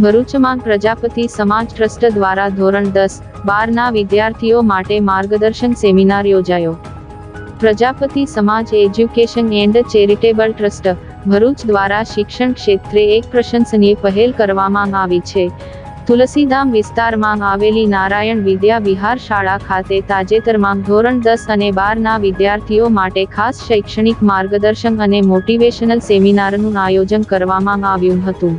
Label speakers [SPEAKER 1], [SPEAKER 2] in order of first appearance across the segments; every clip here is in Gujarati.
[SPEAKER 1] ભરૂચમાં પ્રજાપતિ સમાજ ટ્રસ્ટ દ્વારા ધોરણ 10-12 ના વિદ્યાર્થીઓ માટે માર્ગદર્શન સેમિનાર યોજાયો. પ્રજાપતિ સમાજ education and charitable trust Bharuch દ્વારા શિક્ષણ ક્ષેત્રે એક પ્રશંસનીય પહેલ કરવામાં આવી છે. તુલસીધામ વિસ્તારમાં આવેલી નારાયણ વિદ્યા વિહાર શાળા ખાતે તાજેતરમાં ધોરણ 10 અને 12 ના વિદ્યાર્થીઓ માટે ખાસ શૈક્ષણિક માર્ગદર્શન અને મોટિવેશનલ સેમિનારનું આયોજન કરવામાં આવ્યું હતું.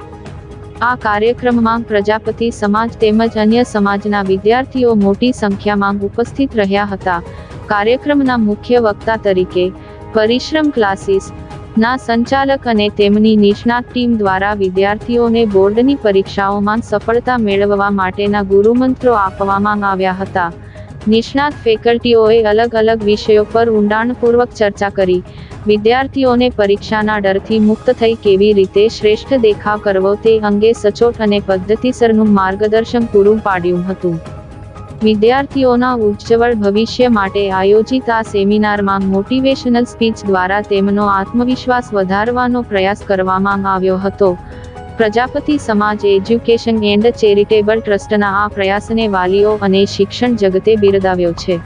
[SPEAKER 1] આ કાર્યક્રમમાં પ્રજાપતિ સમાજ તેમજ અન્ય સમાજના વિદ્યાર્થીઓ મોટી સંખ્યામાં ઉપસ્થિત રહ્યા હતા. કાર્યક્રમના મુખ્ય વક્તા તરીકે પરિશ્રમ ક્લાસીસ ના સંચાલક અને તેમની નિષ્ણાત ટીમ દ્વારા વિદ્યાર્થીઓને બોર્ડની પરીક્ષાઓમાં સફળતા મેળવવા માટેના ગુરુમંત્રો આપવામાં આવ્યા હતા. નિષ્ણાત ફેકલ્ટીઓએ અલગ અલગ વિષયો પર ઊંડાણપૂર્વક ચર્ચા કરી વિદ્યાર્થીઓને પરીક્ષાના ડરથી મુક્ત થઈ કેવી રીતે શ્રેષ્ઠ દેખાવ કરવો તે અંગે સચોટ અને પદ્ધતિસરનું માર્ગદર્શન પૂરું પાડ્યું હતું. વિદ્યાર્થીઓના ઉજ્જવળ ભવિષ્ય માટે આયોજિત આ સેમિનારમાં મોટિવેશનલ સ્પીચ દ્વારા તેમનો આત્મવિશ્વાસ વધારવાનો પ્રયાસ કરવામાં આવ્યો હતો. પ્રજાપતિ સમાજ એજ્યુકેશન એન્ડ ચેરિટેબલ ટ્રસ્ટના આ પ્રયાસને વાલીઓ અને શિક્ષણ જગતે બિરદાવ્યો છે.